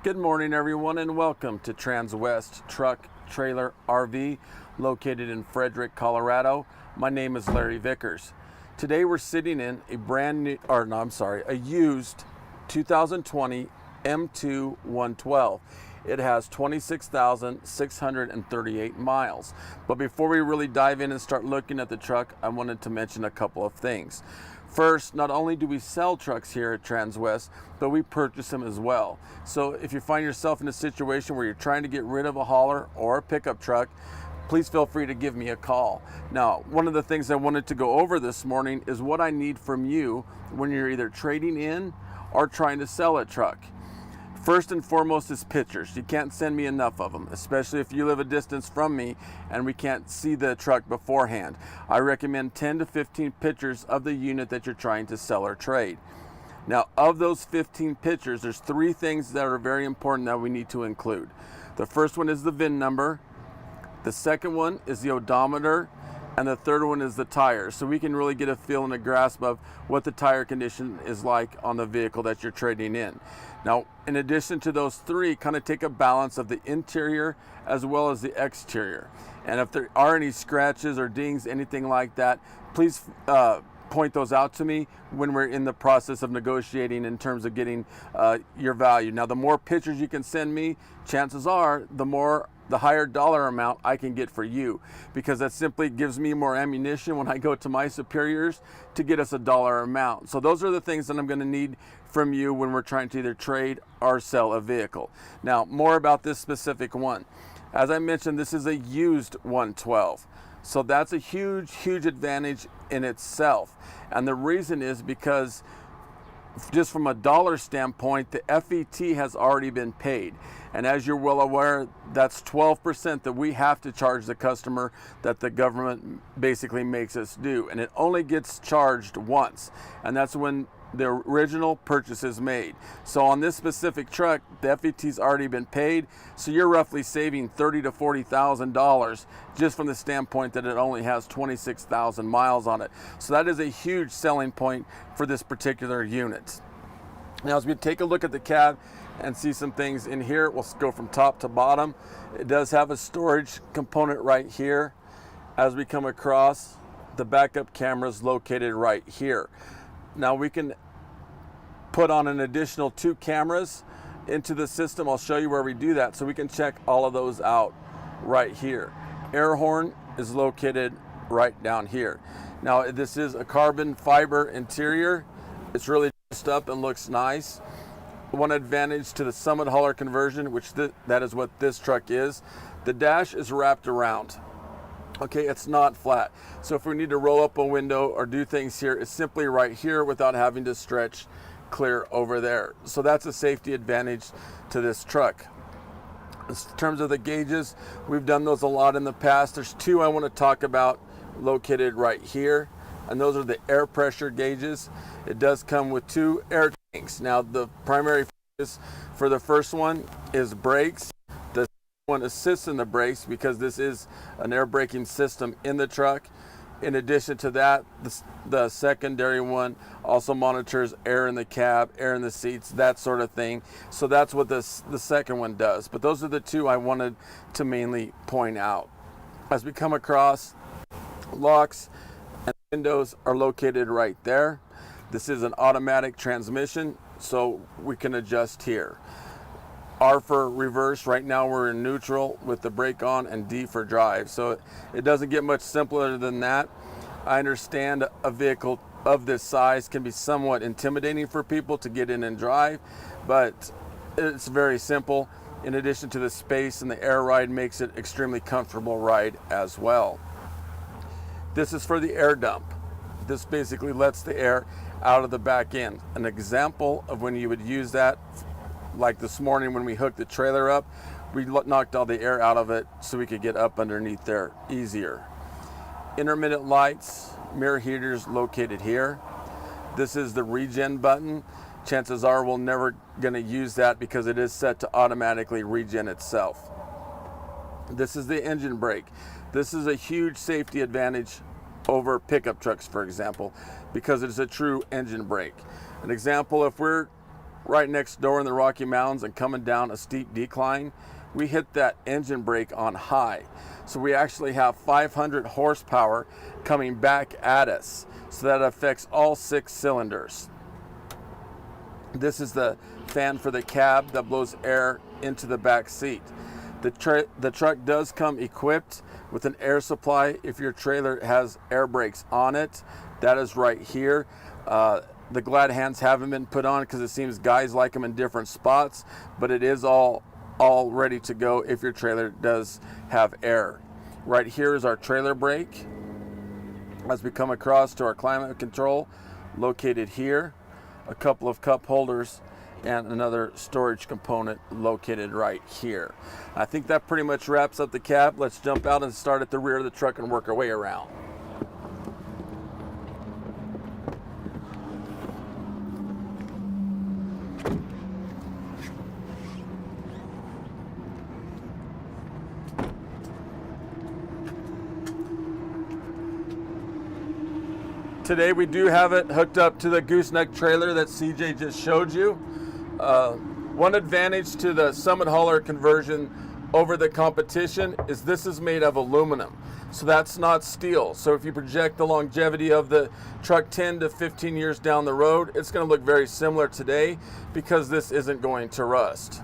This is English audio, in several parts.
Good morning, everyone, and welcome to Transwest Truck Trailer RV, located in Frederick, Colorado. My name is Larry Vickers. Today we're sitting in a a used 2020 M2 112. It has 26,638 miles. But before we really dive in and start looking at the truck, I wanted to mention a couple of things. First, not only do we sell trucks here at Transwest, but we purchase them as well. So if you find yourself in a situation where you're trying to get rid of a hauler or a pickup truck, please feel free to give me a call. Now, one of the things I wanted to go over this morning is what I need from you when you're either trading in or trying to sell a truck. First and foremost is pictures. You can't send me enough of them, especially if you live a distance from me and we can't see the truck beforehand. I recommend 10 to 15 pictures of the unit that you're trying to sell or trade. Now, of those 15 pictures, there's three things that are very important that we need to include. The first one is the VIN number, the second one is the odometer, and the third one is the tires, so we can really get a feel and a grasp of what the tire condition is like on the vehicle that you're trading in. Now, in addition to those three, kind of take a balance of the interior as well as the exterior. And if there are any scratches or dings, anything like that, please point those out to me when we're in the process of negotiating in terms of getting your value. Now, the more pictures you can send me, chances are the higher dollar amount I can get for you, because that simply gives me more ammunition when I go to my superiors to get us a dollar amount. So those are the things that I'm going to need from you when we're trying to either trade or sell a vehicle. Now, more about this specific one. As I mentioned, this is a used 112. So that's a huge advantage in itself. And the reason is because just from a dollar standpoint, the FET has already been paid. And as you're well aware, that's 12% that we have to charge the customer, that the government basically makes us do. And it only gets charged once. And that's when the original purchase is made. So on this specific truck, the FET's already been paid. So you're roughly saving $30,000 to $40,000 just from the standpoint that it only has 26,000 miles on it. So that is a huge selling point for this particular unit. Now, as we take a look at the cab and see some things in here, we'll go from top to bottom. It does have a storage component right here. As we come across, the backup camera is located right here. Now we can put on an additional 2 cameras into the system. I'll show you where we do that, so we can check all of those out right here. Air horn is located right down here. Now, this is a carbon fiber interior. It's really dressed up and looks nice. One advantage to the Summit hauler conversion, which that is what this truck is, the dash is wrapped around. Okay, it's not flat. So if we need to roll up a window or do things here, it's simply right here without having to stretch clear over there. So that's a safety advantage to this truck. In terms of the gauges, we've done those a lot in the past. There's 2 I want to talk about located right here, and those are the air pressure gauges. It does come with 2 air tanks. Now, the primary focus for the first one is brakes. The one assists in the brakes because this is an air braking system in the truck. In addition to that, the secondary one also monitors air in the cab, air in the seats, that sort of thing. So that's what the second one does. But those are the 2 I wanted to mainly point out. As we come across, locks and windows are located right there. This is an automatic transmission, so we can adjust here. R for reverse. Right now we're in neutral with the brake on, and D for drive. So it doesn't get much simpler than that. I understand a vehicle of this size can be somewhat intimidating for people to get in and drive, but it's very simple. In addition to the space, and the air ride makes it extremely comfortable ride as well. This is for the air dump. This basically lets the air out of the back end. An example of when you would use that, like this morning when we hooked the trailer up, we knocked all the air out of it so we could get up underneath there easier. Intermittent lights, mirror heaters located here. This is the regen button. Chances are we're never going to use that because it is set to automatically regen itself. This is the engine brake. This is a huge safety advantage over pickup trucks, for example, because it's a true engine brake. An example, if we're right next door in the Rocky Mountains and coming down a steep decline, we hit that engine brake on high. So we actually have 500 horsepower coming back at us. So that affects all 6 cylinders. This is the fan for the cab that blows air into the back seat. The truck does come equipped with an air supply if your trailer has air brakes on it. That is right here. The glad hands haven't been put on because it seems guys like them in different spots, but it is all ready to go if your trailer does have air. Right here is our trailer brake. As we come across to our climate control, located here, a couple of cup holders, and another storage component located right here. I think that pretty much wraps up the cab. Let's jump out and start at the rear of the truck and work our way around. Today we do have it hooked up to the gooseneck trailer that CJ just showed you. One advantage to the Summit hauler conversion over the competition is this is made of aluminum. So that's not steel. So if you project the longevity of the truck 10 to 15 years down the road, it's going to look very similar today because this isn't going to rust.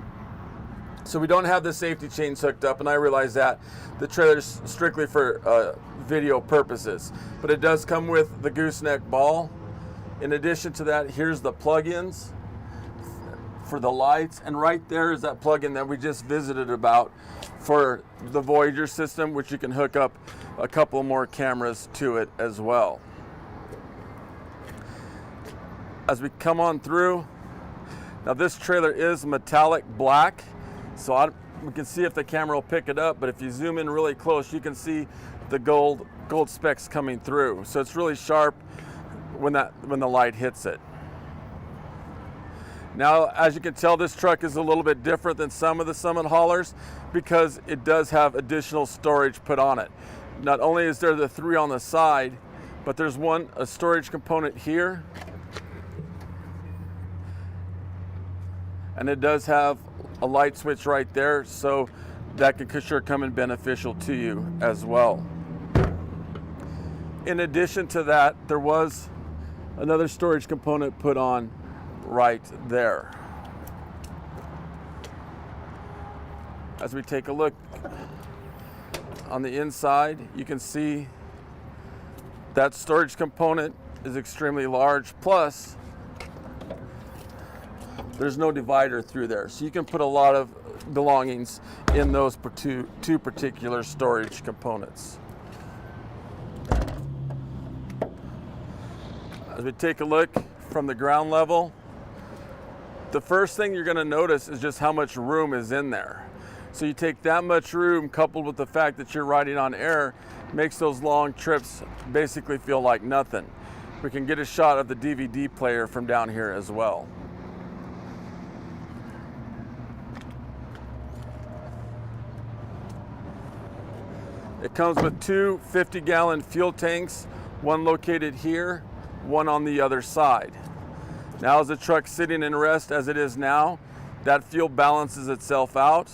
So we don't have the safety chains hooked up, and I realize that the trailer is strictly for video purposes, but it does come with the gooseneck ball. In addition to that, here's the plug-ins for the lights, and right there is that plug-in that we just visited about for the Voyager system, which you can hook up a couple more cameras to it as well. As we come on through, now this trailer is metallic black, so we can see if the camera will pick it up, but if you zoom in really close, you can see the gold specks coming through. So it's really sharp when the light hits it. Now, as you can tell, this truck is a little bit different than some of the Summit haulers because it does have additional storage put on it. Not only is there the 3 on the side, but there's a storage component here, and it does have a light switch right there, so that can sure come in beneficial to you as well. In addition to that, there was another storage component put on right there. As we take a look on the inside, you can see that storage component is extremely large, plus there's no divider through there, so you can put a lot of belongings in those two particular storage components. As we take a look from the ground level, the first thing you're going to notice is just how much room is in there. So you take that much room coupled with the fact that you're riding on air, makes those long trips basically feel like nothing. We can get a shot of the DVD player from down here as well. It comes with 2 50-gallon fuel tanks, one located here, one on the other side. Now, as the truck's sitting in rest as it is now, that fuel balances itself out,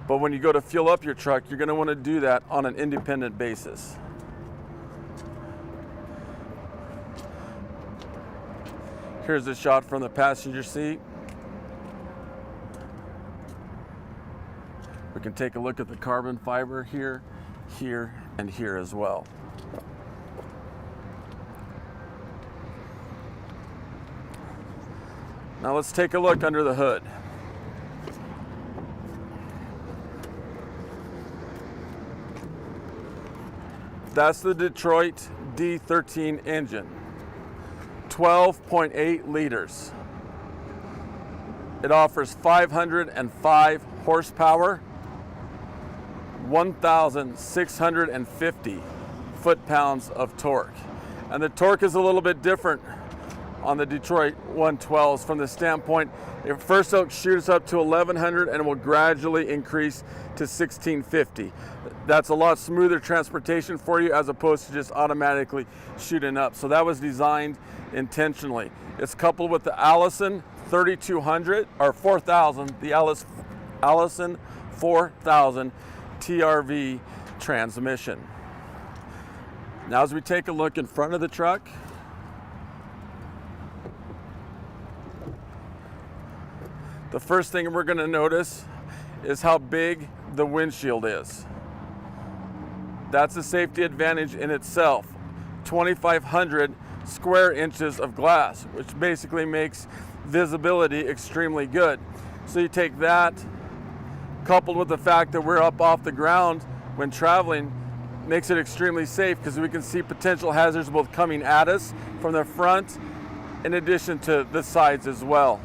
but when you go to fuel up your truck, you're going to want to do that on an independent basis. Here's a shot from the passenger seat. We can take a look at the carbon fiber here, here, and here as well. Now let's take a look under the hood. That's the Detroit D13 engine, 12.8 liters. It offers 505 horsepower, 1,650 foot-pounds of torque. And the torque is a little bit different on the Detroit 112s from the standpoint, first it'll shoot us up to 1100 and will gradually increase to 1650. That's a lot smoother transportation for you as opposed to just automatically shooting up. So that was designed intentionally. It's coupled with the Allison 3200 or 4000, the Allison 4000 TRV transmission. Now as we take a look in front of the truck, the first thing we're going to notice is how big the windshield is. That's a safety advantage in itself. 2,500 square inches of glass, which basically makes visibility extremely good. So you take that, coupled with the fact that we're up off the ground when traveling, makes it extremely safe because we can see potential hazards both coming at us from the front in addition to the sides as well.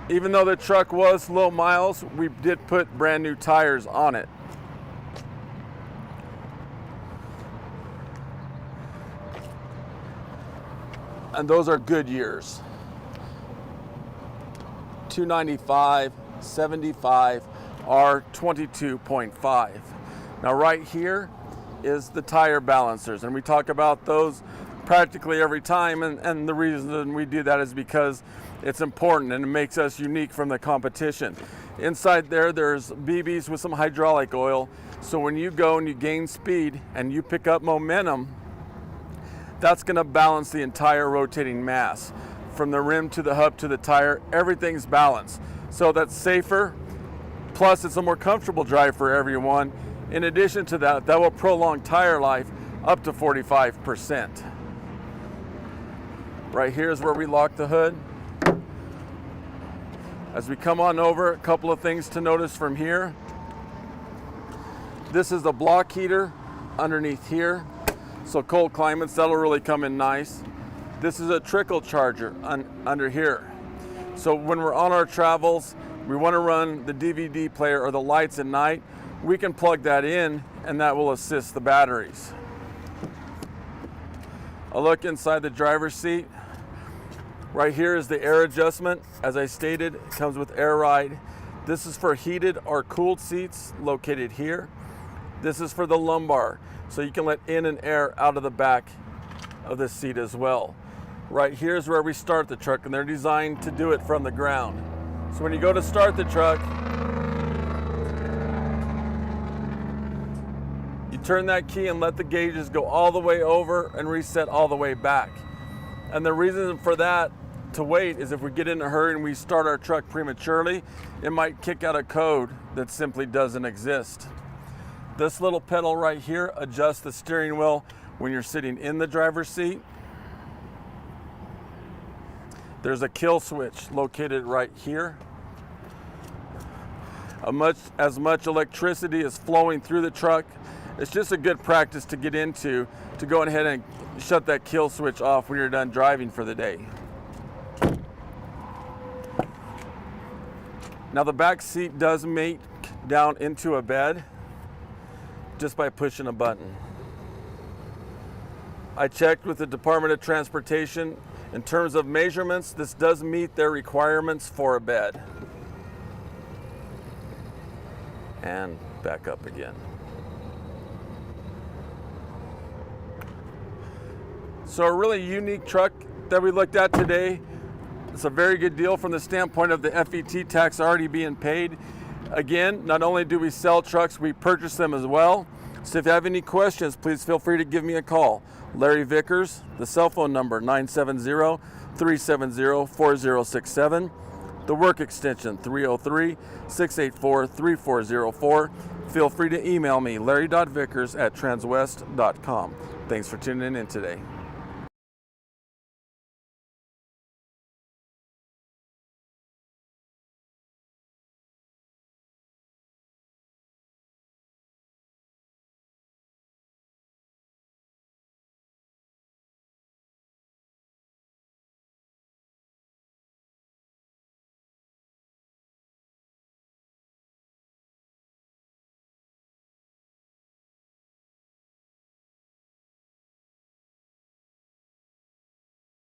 Even though the truck was low miles, we did put brand new tires on it. And those are Goodyears. 295, 75, R22.5. Now right here is the tire balancers, and we talk about those practically every time, and the reason we do that is because it's important and it makes us unique from the competition. Inside there's BBs with some hydraulic oil, so when you go and you gain speed and you pick up momentum, that's going to balance the entire rotating mass. From the rim to the hub to the tire, everything's balanced. So that's safer, plus it's a more comfortable drive for everyone. In addition to that, that will prolong tire life up to 45%. Right here is where we lock the hood. As we come on over, a couple of things to notice from here. This is the block heater underneath here. So cold climates, that'll really come in nice. This is a trickle charger under here. So when we're on our travels, we want to run the DVD player or the lights at night, we can plug that in and that will assist the batteries. A look inside the driver's seat. Right here is the air adjustment. As I stated, it comes with air ride. This is for heated or cooled seats located here. This is for the lumbar, so you can let in and air out of the back of the seat as well. Right here is where we start the truck, and they're designed to do it from the ground. So when you go to start the truck, you turn that key and let the gauges go all the way over and reset all the way back. And the reason for that to wait is if we get in a hurry and we start our truck prematurely, it might kick out a code that simply doesn't exist. This little pedal right here adjusts the steering wheel when you're sitting in the driver's seat. There's a kill switch located right here. As much electricity is flowing through the truck, it's just a good practice to get into to go ahead and shut that kill switch off when you're done driving for the day. Now the back seat does mate down into a bed just by pushing a button. I checked with the Department of Transportation. In terms of measurements, this does meet their requirements for a bed. And back up again. So a really unique truck that we looked at today. It's a very good deal from the standpoint of the FET tax already being paid. Again, not only do we sell trucks, we purchase them as well. So if you have any questions, please feel free to give me a call. Larry Vickers, the cell phone number 970-370-4067. The work extension 303-684-3404. Feel free to email me, larry.vickers@transwest.com. Thanks for tuning in today.